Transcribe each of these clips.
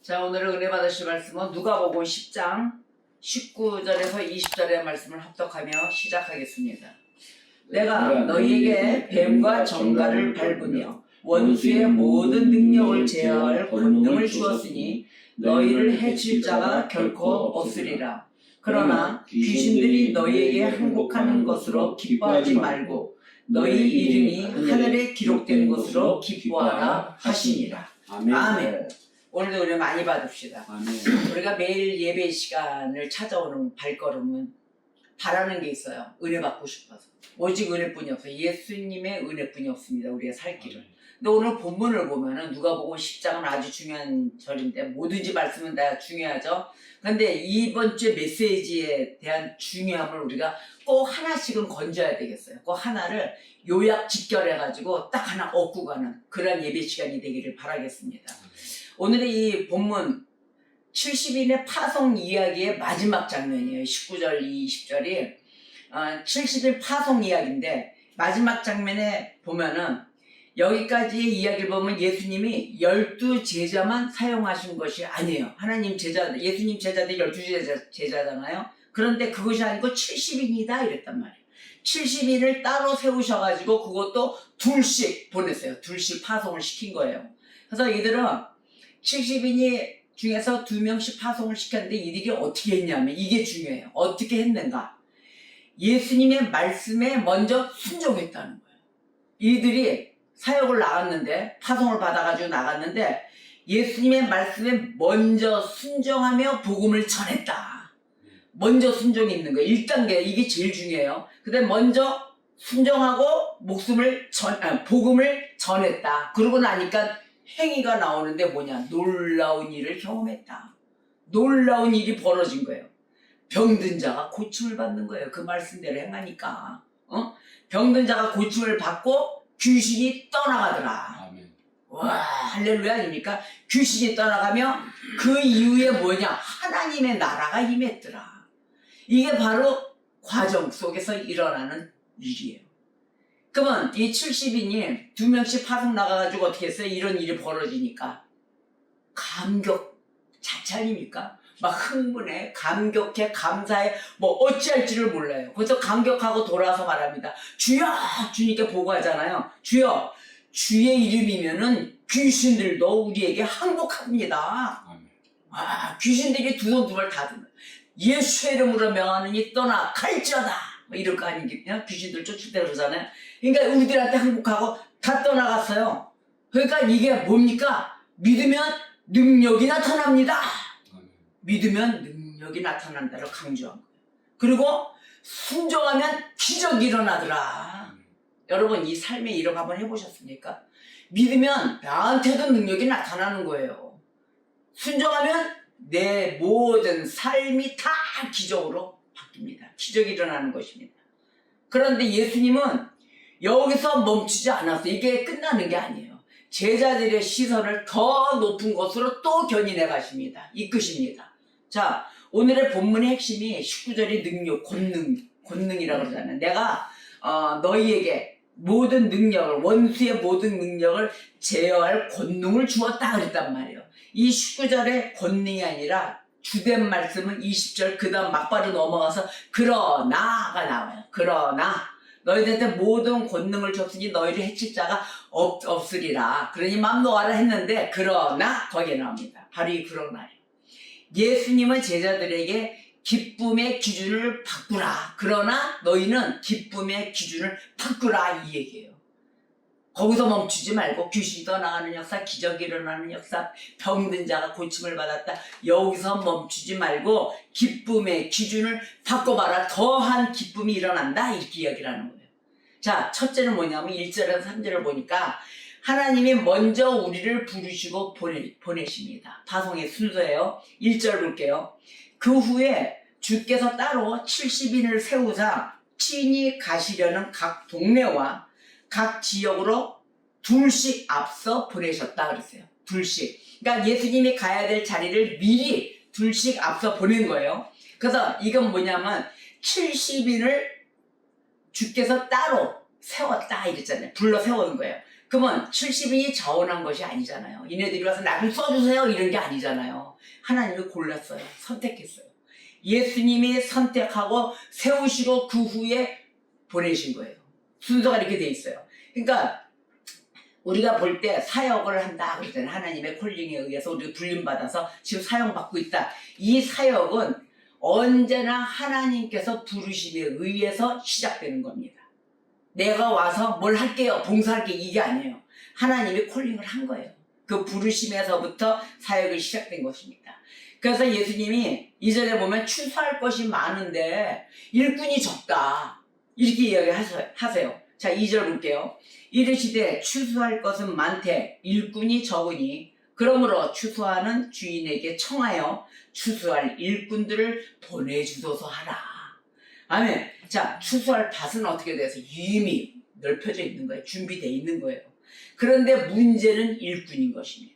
자, 오늘은 은혜 받으실 말씀은 누가복음 10장 19절에서 20절의 말씀을 합독하며 시작하겠습니다. 내가 너희에게 뱀과 정갈을 밟으며 원수의 모든 능력을 제어할 권능을 주었으니 너희를 해칠 자가 결코 없으리라. 그러나 귀신들이 너희에게 항복하는 것으로 기뻐하지 말고 너희 이름이 하늘에 기록된 것으로 기뻐하라 하시니라. 아멘. 오늘도 은혜 많이 받읍시다. 아멘. 우리가 매일 예배 시간을 찾아오는 발걸음은 바라는 게 있어요. 은혜 받고 싶어서. 오직 은혜뿐이 없어요. 예수님의 은혜뿐이 없습니다. 우리의 살 길은. 근데 오늘 본문을 보면은 누가복음 10장은 아주 중요한 절인데 뭐든지 말씀은 다 중요하죠. 근데 이번 주 메시지에 대한 중요함을 우리가 꼭 하나씩은 건져야 되겠어요. 꼭 하나를 요약 직결해가지고 딱 하나 얻고 가는 그런 예배 시간이 되기를 바라겠습니다. 오늘의 이 본문 70인의 파송 이야기의 마지막 장면이에요. 19절, 20절이 70인 파송 이야기인데 마지막 장면에 보면은 여기까지의 이야기를 보면 예수님이 12제자만 사용하신 것이 아니에요. 하나님 제자, 예수님 제자들 12제자잖아요. 그런데 그것이 아니고 70인이다 이랬단 말이에요. 70인을 따로 세우셔가지고 그것도 둘씩 보냈어요. 둘씩 파송을 시킨 거예요. 그래서 이들은 70인이 중에서 2명씩 파송을 시켰는데 이들이 어떻게 했냐면 이게 중요해요. 어떻게 했는가? 예수님의 말씀에 먼저 순종했다는 거예요. 이들이 사역을 나갔는데 파송을 받아가지고 나갔는데 예수님의 말씀에 먼저 순종하며 복음을 전했다. 먼저 순종이 있는 거예요. 1단계 이게 제일 중요해요. 근데 먼저 순종하고 복음을 전했다. 그러고 나니까 행위가 나오는데 뭐냐? 놀라운 일을 경험했다. 놀라운 일이 벌어진 거예요. 병든 자가 고침을 받는 거예요. 그 말씀대로 행하니까. 병든 자가 고침을 받고 귀신이 떠나가더라. 아멘. 와, 할렐루야 아닙니까? 귀신이 떠나가며 그 이후에 뭐냐? 하나님의 나라가 임했더라. 이게 바로 과정 속에서 일어나는 일이에요. 그러면 이 70인이 2명씩 파송 나가가지고 어떻게 했어요? 이런 일이 벌어지니까 감격 자체 아닙니까? 막 흥분해, 감격해, 감사해, 뭐 어찌할지를 몰라요. 그래서 감격하고 돌아와서 말합니다. 주여! 주님께 보고하잖아요. 주여! 주의 이름이면은 귀신들도 우리에게 항복합니다. 아멘. 귀신들이 두 손 두 발 다 드는 예수의 이름으로 명하느니 떠나 갈지어다. 뭐 이럴 거 아니겠냐? 귀신들 쫓을 때 그러잖아요. 그러니까 우리들한테 항복하고 다 떠나갔어요. 그러니까 이게 뭡니까? 믿으면 능력이 나타납니다. 믿으면 능력이 나타난다를 강조한 거예요. 그리고 순종하면 기적이 일어나더라. 여러분 이 삶의 이력 한번 해보셨습니까? 믿으면 나한테도 능력이 나타나는 거예요. 순종하면 내 모든 삶이 다 기적으로 바뀝니다. 기적이 일어나는 것입니다. 그런데 예수님은 여기서 멈추지 않았어요. 이게 끝나는 게 아니에요. 제자들의 시선을 더 높은 곳으로 또 견인해 가십니다. 이끄십니다. 자, 오늘의 본문의 핵심이 19절의 능력, 권능이라고 그러잖아요. 내가 너희에게 모든 능력을, 원수의 모든 능력을 제어할 권능을 주었다 그랬단 말이에요. 이 19절의 권능이 아니라 주된 말씀은 20절 그 다음 막바로 넘어가서 그러나가 나와요. 그러나 너희들한테 모든 권능을 줬으니 너희를 해칠 자가 없으리라. 그러니 맘 놓아라 했는데 그러나 거기에 나옵니다. 바로 이 그러나예요. 예수님은 제자들에게 기쁨의 기준을 바꾸라. 그러나 너희는 기쁨의 기준을 바꾸라 이 얘기예요. 거기서 멈추지 말고 귀신이 떠나가는 역사, 기적이 일어나는 역사, 병든 자가 고침을 받았다. 여기서 멈추지 말고 기쁨의 기준을 바꿔봐라. 더한 기쁨이 일어난다. 이렇게 이야기를 하는 거예요. 자, 첫째는 뭐냐면 1절에서 3절을 보니까 하나님이 먼저 우리를 부르시고 보내십니다. 파송의 순서예요. 1절 볼게요. 그 후에 주께서 따로 70인을 세우사 친히 가시려는 각 동네와 각 지역으로 둘씩 앞서 보내셨다 그랬어요. 둘씩. 그러니까 예수님이 가야 될 자리를 미리 둘씩 앞서 보낸 거예요. 그래서 이건 뭐냐면 70인을 주께서 따로 세웠다 이랬잖아요. 불러 세우는 거예요. 그러면 70인이 자원한 것이 아니잖아요. 이네들이 와서 나 좀 써주세요 이런 게 아니잖아요. 하나님이 골랐어요. 선택했어요. 예수님이 선택하고 세우시고 그 후에 보내신 거예요. 순서가 이렇게 돼 있어요. 그러니까 우리가 볼 때 사역을 한다 그러잖아요. 하나님의 콜링에 의해서 우리가 불림받아서 지금 사용받고 있다. 이 사역은 언제나 하나님께서 부르심에 의해서 시작되는 겁니다. 내가 와서 뭘 할게요, 봉사할게 이게 아니에요. 하나님이 콜링을 한 거예요. 그 부르심에서부터 사역이 시작된 것입니다. 그래서 예수님이 이전에 보면 추수할 것이 많은데 일꾼이 적다 이렇게 이야기하세요. 자, 2절 볼게요. 이르시되 추수할 것은 많되 일꾼이 적으니 그러므로 추수하는 주인에게 청하여 추수할 일꾼들을 보내주소서 하라. 아멘. 자, 추수할 밭은 어떻게 돼서 이미 넓혀져 있는 거예요. 준비되어 있는 거예요. 그런데 문제는 일꾼인 것입니다.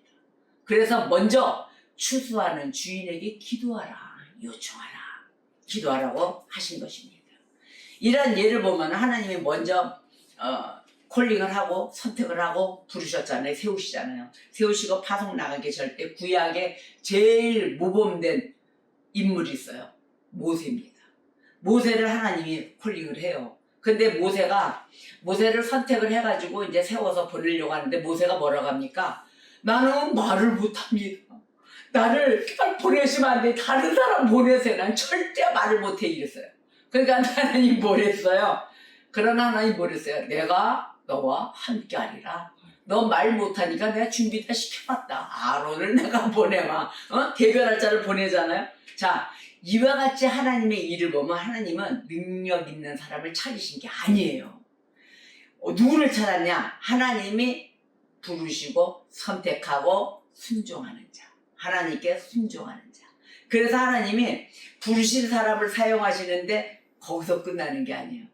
그래서 먼저 추수하는 주인에게 기도하라, 요청하라, 기도하라고 하신 것입니다. 이런 예를 보면 하나님이 먼저 콜링을 하고 선택을 하고 부르셨잖아요. 세우시잖아요. 세우시고 파송 나가게 할 때 구약에 제일 모범된 인물이 있어요. 모세입니다. 모세를 하나님이 콜링을 해요. 근데 모세를 선택을 해가지고 이제 세워서 보내려고 하는데 모세가 뭐라고 합니까? 나는 말을 못합니다. 나를 보내시면 안 돼. 다른 사람 보내세요. 난 절대 말을 못해 이랬어요. 그러니까 하나님 뭘 했어요? 그러나 하나님 뭘 했어요? 내가 너와 함께 하리라. 너 말 못하니까 내가 준비 다 시켜봤다. 아론을 내가 보내마. 대변할 자를 보내잖아요. 자, 이와 같이 하나님의 일을 보면 하나님은 능력 있는 사람을 찾으신 게 아니에요. 누구를 찾았냐? 하나님이 부르시고 선택하고 순종하는 자. 하나님께 순종하는 자. 그래서 하나님이 부르신 사람을 사용하시는데 거기서 끝나는 게 아니에요.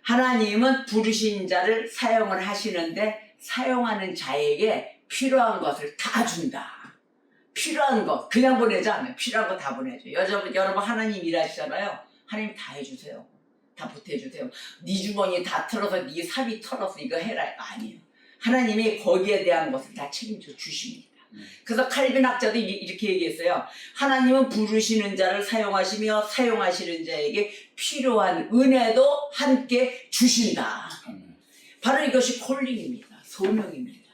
하나님은 부르신 자를 사용을 하시는데 사용하는 자에게 필요한 것을 다 준다. 필요한 것 그냥 보내지 않아요. 필요한 거 다 보내줘. 여러분 하나님 일하시잖아요. 하나님 다 해주세요. 다 보태주세요. 네 주머니 다 털어서 네 삽이 털어서 이거 해라. 아니에요. 하나님이 거기에 대한 것을 다 책임져 주십니다. 그래서 칼빈 학자도 이렇게 얘기했어요. 하나님은 부르시는 자를 사용하시며 사용하시는 자에게 필요한 은혜도 함께 주신다. 바로 이것이 콜링입니다. 소명입니다.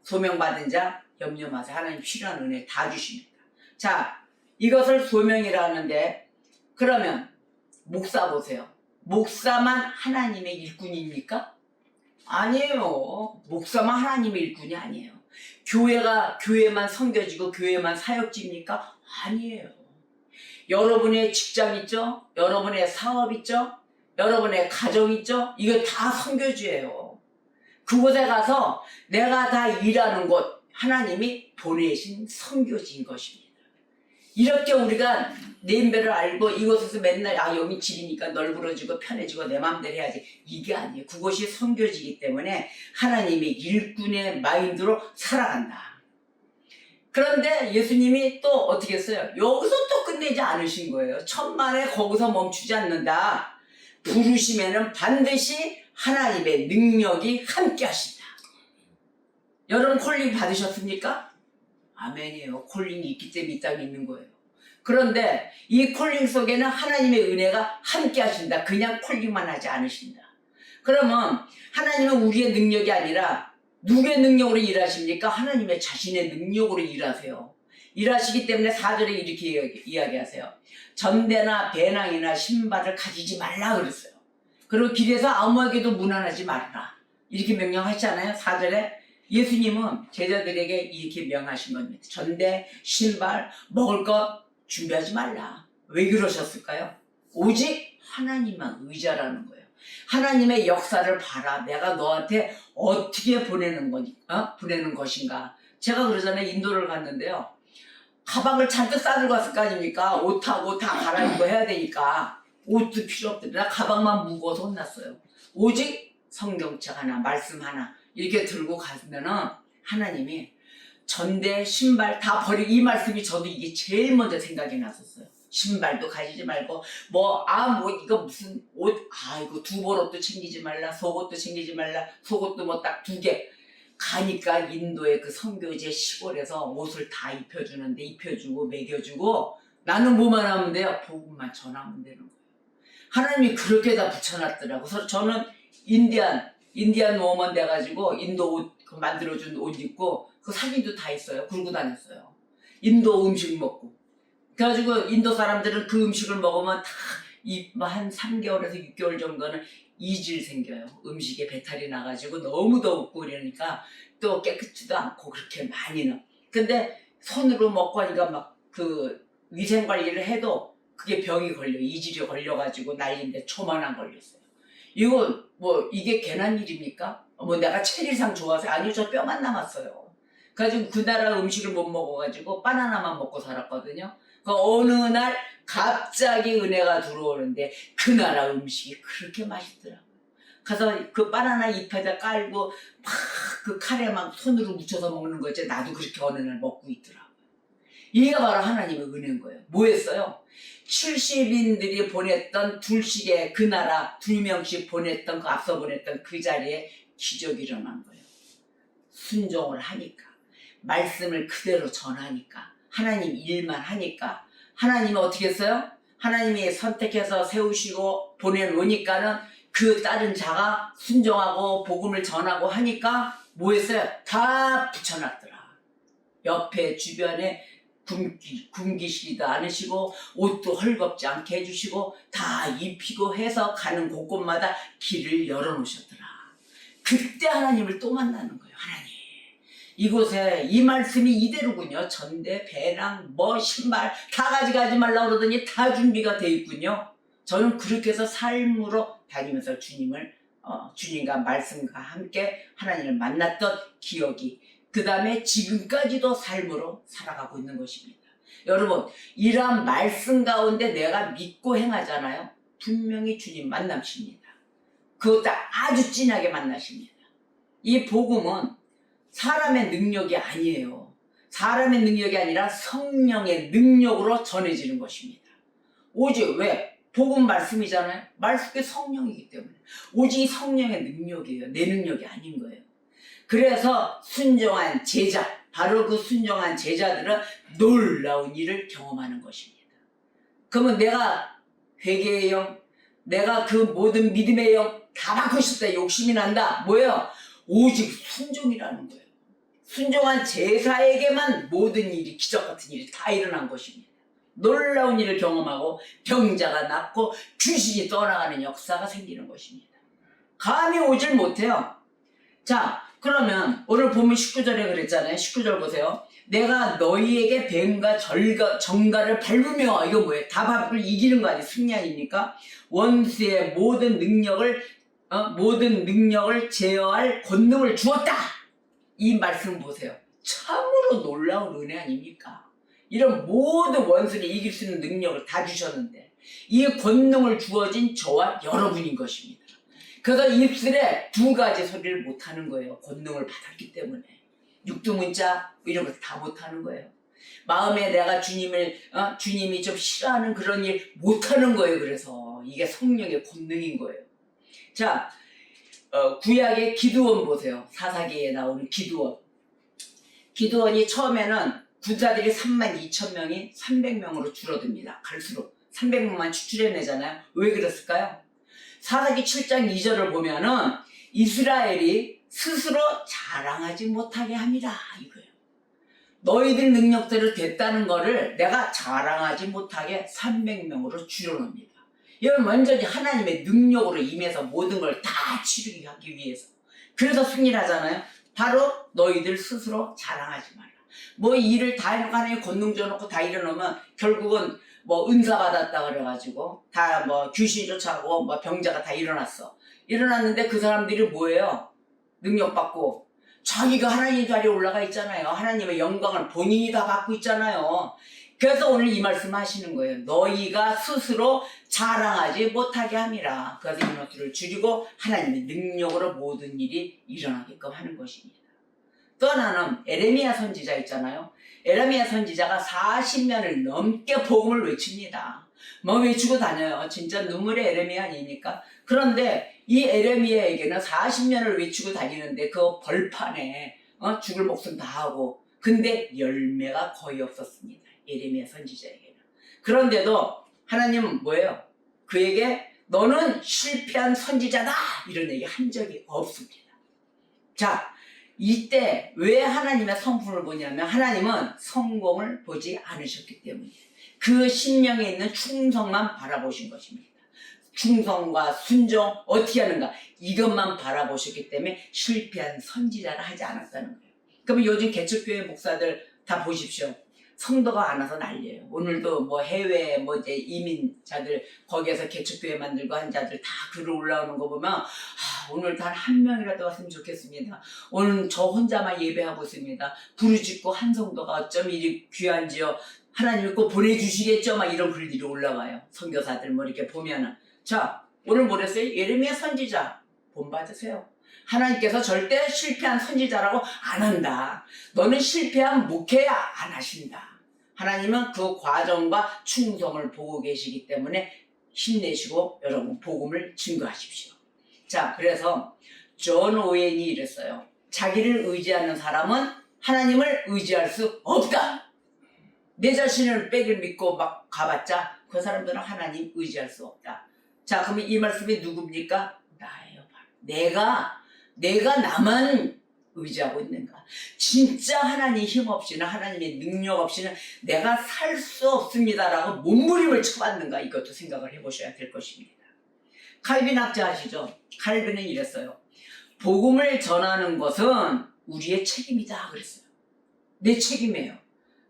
소명받은 자 염려 마세요. 하나님 필요한 은혜 다 주십니다. 자, 이것을 소명이라는데 그러면 목사 보세요. 목사만 하나님의 일꾼입니까? 아니에요. 목사만 하나님의 일꾼이 아니에요. 교회만 섬겨지고 교회만 사역지입니까? 아니에요. 여러분의 직장 있죠? 여러분의 사업 있죠? 여러분의 가정 있죠? 이거 다 선교지예요. 그곳에 가서 내가 다 일하는 곳 하나님이 보내신 선교지인 것입니다. 이렇게 우리가 네임배를 알고 이곳에서 맨날 여기 집이니까 널브러지고 편해지고 내 마음대로 해야지 이게 아니에요. 그곳이 선교지이기 때문에 하나님의 일꾼의 마인드로 살아간다. 그런데 예수님이 또 어떻게 했어요? 여기서 또 끝내지 않으신 거예요. 천만에 거기서 멈추지 않는다. 부르심에는 반드시 하나님의 능력이 함께 하신다. 여러분 콜링 받으셨습니까? 아멘이에요. 콜링이 있기 때문에 이 땅에 있는 거예요. 그런데 이 콜링 속에는 하나님의 은혜가 함께 하신다. 그냥 콜링만 하지 않으신다. 그러면 하나님은 우리의 능력이 아니라 누구의 능력으로 일하십니까? 하나님의 자신의 능력으로 일하세요. 일하시기 때문에 4절에 이렇게 이야기하세요. 전대나 배낭이나 신발을 가지지 말라 그랬어요. 그리고 길에서 아무에게도 문안하지 말라. 이렇게 명령하셨잖아요. 4절에. 예수님은 제자들에게 이렇게 명하신 겁니다. 전대, 신발, 먹을 것 준비하지 말라. 왜 그러셨을까요? 오직 하나님만 의지하라는 거예요. 하나님의 역사를 봐라. 내가 너한테 어떻게 보내는 것인가. 제가 그러잖아요. 인도를 갔는데요. 가방을 잔뜩 싸들고 갔을 거 아닙니까? 옷하고 다 갈아입고 해야 되니까. 옷도 필요 없더라. 가방만 무거워서 혼났어요. 오직 성경책 하나, 말씀 하나 이렇게 들고 가면은 하나님이 전대, 신발 다 버리고 이 말씀이 저도 이게 제일 먼저 생각이 났었어요. 신발도 가지지 말고 이거 무슨 옷 이거 두 벌 옷도 챙기지 말라. 속옷도 챙기지 말라. 속옷도 딱 2개. 가니까 인도의 그 선교제 시골에서 옷을 다 입혀주는데 입혀주고 먹여주고 나는 뭐만 하면 돼요? 복음만 전하면 되는 거예요. 하나님이 그렇게 다 붙여놨더라고. 그래서 저는 인디안 워먼 돼가지고 인도 옷 그 만들어준 옷 입고 그 사진도 다 있어요. 굴고 다녔어요. 인도 음식 먹고. 그래가지고 인도 사람들은 그 음식을 먹으면 다 한 3개월에서 6개월 정도는 이질 생겨요. 음식에 배탈이 나가지고 너무 덥고 이러니까 또 깨끗지도 않고 그렇게 많이는. 근데 손으로 먹고 하니까 막 그 위생관리를 해도 그게 병이 걸려. 이질이 걸려가지고 난리인데 초만한 걸렸어요. 이거 뭐 이게 괜한 일입니까? 뭐 내가 체리상 좋아서 아니요 저 뼈만 남았어요. 그래가지고 그 나라 음식을 못 먹어가지고 바나나만 먹고 살았거든요. 그 어느 날 갑자기 은혜가 들어오는데 그 나라 음식이 그렇게 맛있더라고요. 가서 그 바나나 잎에다 깔고 막 그 칼에 막 손으로 묻혀서 먹는 거지. 나도 그렇게 어느 날 먹고 있더라고요. 이게 바로 하나님의 은혜인 거예요. 뭐였어요? 70인들이 보냈던 둘씩의 그 나라 2명씩 보냈던 그 앞서 보냈던 그 자리에 기적이 일어난 거예요. 순종을 하니까 말씀을 그대로 전하니까 하나님 일만 하니까 하나님은 어떻게 했어요? 하나님이 선택해서 세우시고 보내놓으니까는 그 다른 자가 순종하고 복음을 전하고 하니까 뭐 했어요? 다 붙여놨더라. 옆에 주변에 굶기시지도 않으시고 옷도 헐겁지 않게 해주시고 다 입히고 해서 가는 곳곳마다 길을 열어놓으셨더라. 그때 하나님을 또 만나는 거예요. 하나님 이곳에 이 말씀이 이대로군요. 전대, 배낭, 뭐 신발 다 가져가지 말라고 그러더니 다 준비가 돼 있군요. 저는 그렇게 해서 삶으로 다니면서 주님과 말씀과 함께 하나님을 만났던 기억이 그 다음에 지금까지도 삶으로 살아가고 있는 것입니다. 여러분 이러한 말씀 가운데 내가 믿고 행하잖아요. 분명히 주님 만나십니다. 그것도 아주 진하게 만나십니다. 이 복음은 사람의 능력이 아니에요. 사람의 능력이 아니라 성령의 능력으로 전해지는 것입니다. 오직 왜? 복음 말씀이잖아요. 말씀이 성령이기 때문에 오직 성령의 능력이에요. 내 능력이 아닌 거예요. 그래서 순종한 제자, 바로 그 순종한 제자들은 놀라운 일을 경험하는 것입니다. 그러면 내가 회개의 영, 내가 그 모든 믿음의 영 다 받고 싶다 욕심이 난다. 뭐예요? 오직 순종이라는 거예요. 순종한 제사에게만 모든 일이 기적 같은 일이 다 일어난 것입니다. 놀라운 일을 경험하고 병자가 낫고 귀신이 떠나가는 역사가 생기는 것입니다. 감히 오질 못해요. 자, 그러면 오늘 보면 19절에 그랬잖아요. 19절 보세요. 내가 너희에게 뱀과 정갈을 밟으며 이거 뭐예요? 다 밟을 이기는 거 아니에요? 승리 아닙니까? 원수의 모든 능력을 제어할 권능을 주었다. 이 말씀 보세요. 참으로 놀라운 은혜 아닙니까? 이런 모든 원수를 이길 수 있는 능력을 다 주셨는데 이 권능을 주어진 저와 여러분인 것입니다. 그래서 입술에 2가지 소리를 못하는 거예요. 권능을 받았기 때문에. 육두문자 이런 거 다 못하는 거예요. 마음에 내가 주님이 좀 싫어하는 그런 일 못하는 거예요. 그래서 이게 성령의 권능인 거예요. 자, 구약의 기드온 보세요. 사사기에 나오는 기드온. 기드온이 처음에는 군사들이 32,000명이 300명으로 줄어듭니다. 갈수록 300명만 추출해내잖아요. 왜 그랬을까요? 사사기 7장 2절을 보면은 이스라엘이 스스로 자랑하지 못하게 함이라 이거예요. 너희들 능력대로 됐다는 거를 내가 자랑하지 못하게 300명으로 줄여놓습니다. 이건 완전히 하나님의 능력으로 임해서 모든 걸 다 치르게 하기 위해서. 그래서 승리를 하잖아요. 바로 너희들 스스로 자랑하지 마라. 뭐 일을 다 해놓고 하나님 권능 줘놓고 다 일어나면 결국은 뭐 은사 받았다 그래가지고 다 뭐 귀신이 쫓아가고 뭐 병자가 다 일어났어. 일어났는데 그 사람들이 뭐예요? 능력 받고 자기가 하나님 자리에 올라가 있잖아요. 하나님의 영광을 본인이 다 받고 있잖아요. 그래서 오늘 이 말씀 하시는 거예요. 너희가 스스로 자랑하지 못하게 함이라. 그래서 이것들을 줄이고 하나님의 능력으로 모든 일이 일어나게끔 하는 것입니다. 또 하나는 에레미야 선지자 있잖아요. 에레미야 선지자가 40년을 넘게 복음을 외칩니다. 뭐 외치고 다녀요. 진짜 눈물의 에레미야 아닙니까? 그런데 이 에레미야에게는 40년을 외치고 다니는데 그 벌판에 죽을 목숨 다 하고 근데 열매가 거의 없었습니다. 에레미야 선지자에게는. 그런데도 하나님은 뭐예요? 그에게 너는 실패한 선지자다 이런 얘기 한 적이 없습니다. 자, 이때 왜 하나님의 성품을 보냐면 하나님은 성공을 보지 않으셨기 때문이에요. 그 심령에 있는 충성만 바라보신 것입니다. 충성과 순종 어떻게 하는가 이것만 바라보셨기 때문에 실패한 선지자를 하지 않았다는 거예요. 그러면 요즘 개척교회 목사들 다 보십시오. 성도가 안 와서 난리예요. 오늘도 뭐 해외 뭐 이제 이민자들 거기에서 개척교회 만들고 한 자들 다 글을 올라오는 거 보면 오늘 단 한 명이라도 왔으면 좋겠습니다. 오늘 저 혼자만 예배하고 있습니다. 부르짖고 한 성도가 어쩜 이리 귀한지요. 하나님이 꼭 보내주시겠죠. 막 이런 글들이 올라와요. 선교사들 뭐 이렇게 보면은. 자, 오늘 뭐랬어요? 예레미야 선지자 본받으세요. 하나님께서 절대 실패한 선지자라고 안 한다. 너는 실패한 목회야 안 하신다. 하나님은 그 과정과 충성을 보고 계시기 때문에 힘내시고 여러분 복음을 증거하십시오. 자, 그래서 존 오웬이 이랬어요. 자기를 의지하는 사람은 하나님을 의지할 수 없다. 내 자신을 빼길 믿고 막 가봤자 그 사람들은 하나님 의지할 수 없다. 자, 그러면 이 말씀이 누굽니까? 나예요. 내가 나만 의지하고 있는가? 진짜 하나님 힘 없이는 하나님의 능력 없이는 내가 살 수 없습니다라고 몸부림을 쳐봤는가? 이것도 생각을 해보셔야 될 것입니다. 칼빈 학자 아시죠? 칼빈은 이랬어요. 복음을 전하는 것은 우리의 책임이다 그랬어요. 내 책임이에요.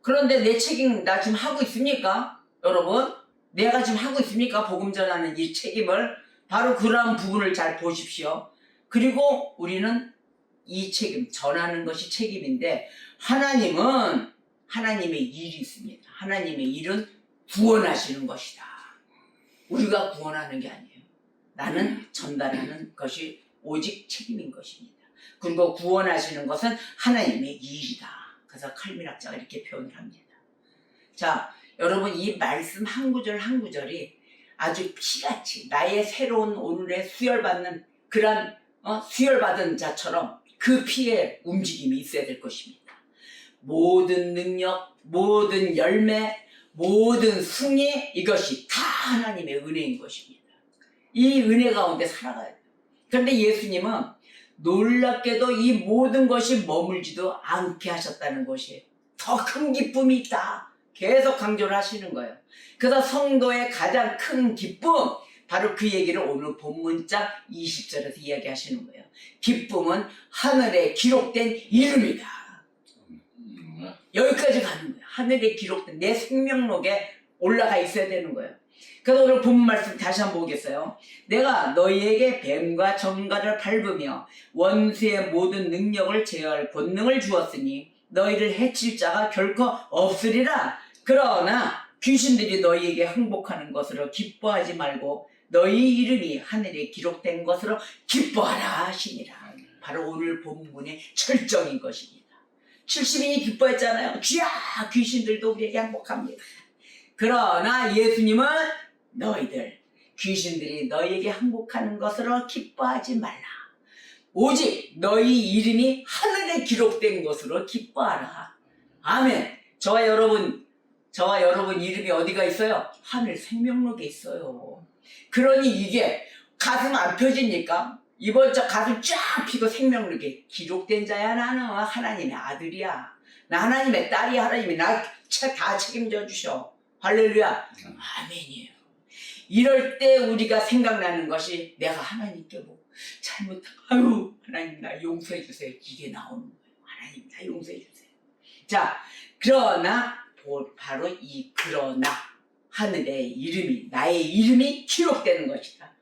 그런데 내 책임 나 지금 하고 있습니까? 여러분 내가 지금 하고 있습니까? 복음 전하는 이 책임을 바로 그러한 부분을 잘 보십시오. 그리고 우리는 이 책임, 전하는 것이 책임인데 하나님은 하나님의 일이 있습니다. 하나님의 일은 구원하시는 것이다. 우리가 구원하는 게 아니에요. 나는 전달하는 것이 오직 책임인 것입니다. 그리고 구원하시는 것은 하나님의 일이다. 그래서 칼빈 학자가 이렇게 표현을 합니다. 자, 여러분 이 말씀 한 구절 한 구절이 아주 피같이 나의 새로운 오늘의 수혈받는 그런 수혈받은 자처럼 그 피의 움직임이 있어야 될 것입니다. 모든 능력, 모든 열매, 모든 승리 이것이 다 하나님의 은혜인 것입니다. 이 은혜 가운데 살아가야 돼요. 그런데 예수님은 놀랍게도 이 모든 것이 머물지도 않게 하셨다는 것이에요. 더 큰 기쁨이 있다. 계속 강조를 하시는 거예요. 그래서 성도의 가장 큰 기쁨 바로 그 얘기를 오늘 본문장 20절에서 이야기하시는 거예요. 기쁨은 하늘에 기록된 이름이다. 여기까지 가는 거예요. 하늘에 기록된 내 생명록에 올라가 있어야 되는 거예요. 그래서 오늘 본문 말씀 다시 한번 보겠어요. 내가 너희에게 뱀과 정갈을 밟으며 원수의 모든 능력을 제어할 권능을 주었으니 너희를 해칠 자가 결코 없으리라. 그러나 귀신들이 너희에게 항복하는 것으로 기뻐하지 말고 너희 이름이 하늘에 기록된 것으로 기뻐하라 하시니라. 바로 오늘 본문의 철정인 것입니다. 70인이 기뻐했잖아요. 쥐야 귀신들도 우리에게 항복합니다. 그러나 예수님은 너희들 귀신들이 너희에게 항복하는 것으로 기뻐하지 말라. 오직 너희 이름이 하늘에 기록된 것으로 기뻐하라. 아멘. 저와 여러분 이름이 어디가 있어요? 하늘 생명록에 있어요. 그러니 이게 가슴 안 펴지니까 이번 주 가슴 쫙 펴고 생명록에 기록된 자야. 나는 하나님의 아들이야. 나 하나님의 딸이야. 하나님이 나 다 책임져 주셔. 할렐루야. 아멘이에요. 이럴 때 우리가 생각나는 것이 내가 하나님께 뭐 아유 하나님 나 용서해 주세요. 이게 나오는 거예요. 하나님 나 용서해 주세요. 자, 그러나 바로 이 그러나 하늘의 이름이 나의 이름이 기록되는 것이다.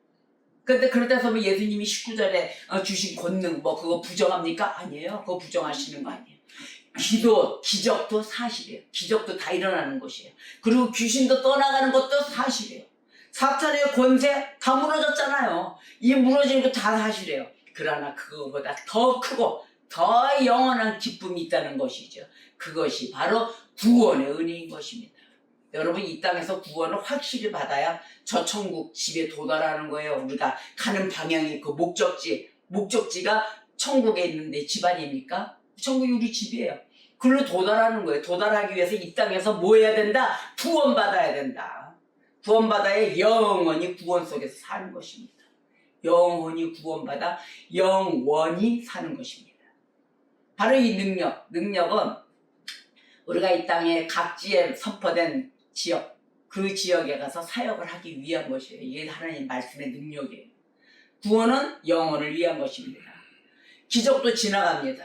그런데 그렇다 해서 예수님이 19절에 주신 권능 뭐 그거 부정합니까? 아니에요. 그거 부정하시는 거 아니에요. 기적도 사실이에요. 기적도 다 일어나는 것이에요. 그리고 귀신도 떠나가는 것도 사실이에요. 사탄의 권세 다 무너졌잖아요. 이 무너지는 거 다 사실이에요. 그러나 그거보다 더 크고 더 영원한 기쁨이 있다는 것이죠. 그것이 바로 구원의 은혜인 것입니다. 여러분 이 땅에서 구원을 확실히 받아야 저 천국 집에 도달하는 거예요. 우리가 가는 방향이 그 목적지가 천국에 있는데 집 아닙니까? 천국이 우리 집이에요. 그걸로 도달하는 거예요. 도달하기 위해서 이 땅에서 뭐 해야 된다? 구원받아야 된다. 구원받아야 영원히 구원 속에서 사는 것입니다. 영원히 구원받아 영원히 사는 것입니다. 바로 이 능력은 우리가 이 땅에 각지에 선포된 지역, 그 지역에 가서 사역을 하기 위한 것이에요. 이게 하나님 말씀의 능력이에요. 구원은 영혼을 위한 것입니다. 기적도 지나갑니다.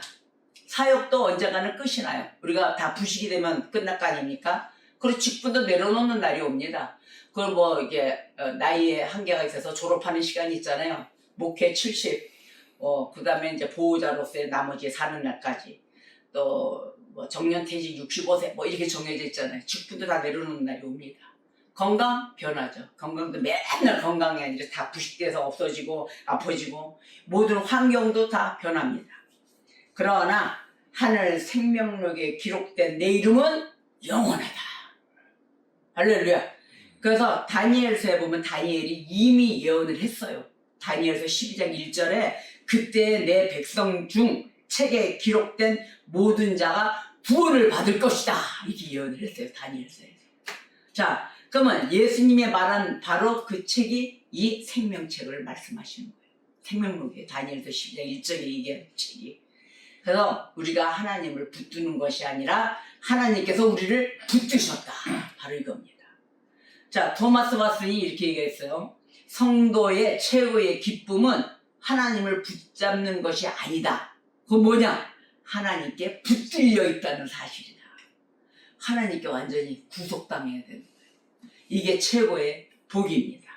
사역도 언젠가는 끝이 나요. 우리가 다 부식이 되면 끝날 거 아닙니까? 그리고 직분도 내려놓는 날이 옵니다. 그걸 뭐 이게 나이에 한계가 있어서 졸업하는 시간이 있잖아요. 목회 70, 그 다음에 이제 보호자로서의 나머지 사는 날까지, 또 뭐 정년퇴직 65세 뭐 이렇게 정해져 있잖아요. 직분도 다 내려놓는 날이 옵니다. 건강 변하죠. 건강도 맨날 건강이 아니라 다 부식돼서 없어지고 아파지고 모든 환경도 다 변합니다. 그러나 하늘 생명록에 기록된 내 이름은 영원하다. 할렐루야. 그래서 다니엘서에 보면 다니엘이 이미 예언을 했어요. 다니엘서 12장 1절에 그때 내 백성 중 책에 기록된 모든 자가 구원을 받을 것이다. 이렇게 예언을 했어요. 다니엘서에서. 자, 그러면 예수님이 말한 바로 그 책이 이 생명책을 말씀하시는 거예요. 생명록에 다니엘서 12장 1절에 얘기한 책이. 그래서 우리가 하나님을 붙드는 것이 아니라 하나님께서 우리를 붙드셨다. 바로 이겁니다. 자, 토마스 왓슨이 이렇게 얘기했어요. 성도의 최고의 기쁨은 하나님을 붙잡는 것이 아니다. 그건 뭐냐? 하나님께 붙들려 있다는 사실이다. 하나님께 완전히 구속당해야 되는 거예요. 이게 최고의 복입니다.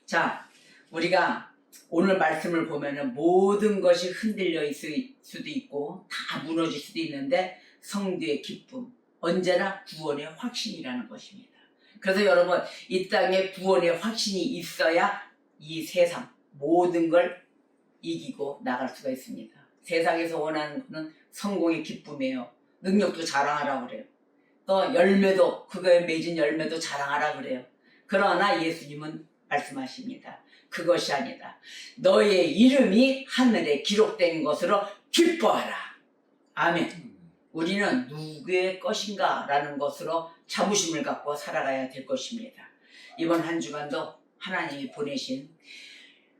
자, 우리가 오늘 말씀을 보면은 모든 것이 흔들려 있을 수도 있고 다 무너질 수도 있는데 성도의 기쁨, 언제나 구원의 확신이라는 것입니다. 그래서 여러분 이 땅에 구원의 확신이 있어야 이 세상 모든 걸 이기고 나갈 수가 있습니다. 세상에서 원하는 것은 성공의 기쁨이에요. 능력도 자랑하라 그래요. 또 열매도, 그거에 맺은 열매도 자랑하라 그래요. 그러나 예수님은 말씀하십니다. 그것이 아니다. 너의 이름이 하늘에 기록된 것으로 기뻐하라. 아멘. 우리는 누구의 것인가 라는 것으로 자부심을 갖고 살아가야 될 것입니다. 이번 한 주간도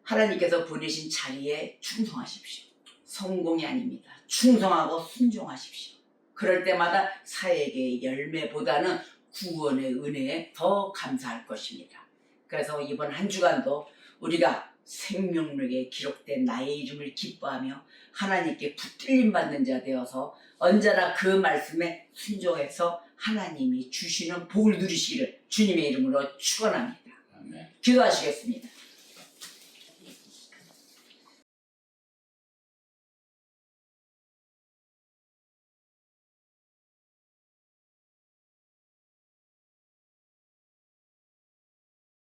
하나님께서 보내신 자리에 충성하십시오. 성공이 아닙니다. 충성하고 순종하십시오. 그럴 때마다 사역의 열매보다는 구원의 은혜에 더 감사할 것입니다. 그래서 이번 한 주간도 우리가 생명록에 기록된 나의 이름을 기뻐하며 하나님께 붙들림 받는 자 되어서 언제나 그 말씀에 순종해서 하나님이 주시는 복을 누리시기를 주님의 이름으로 축원합니다. 기도하시겠습니다.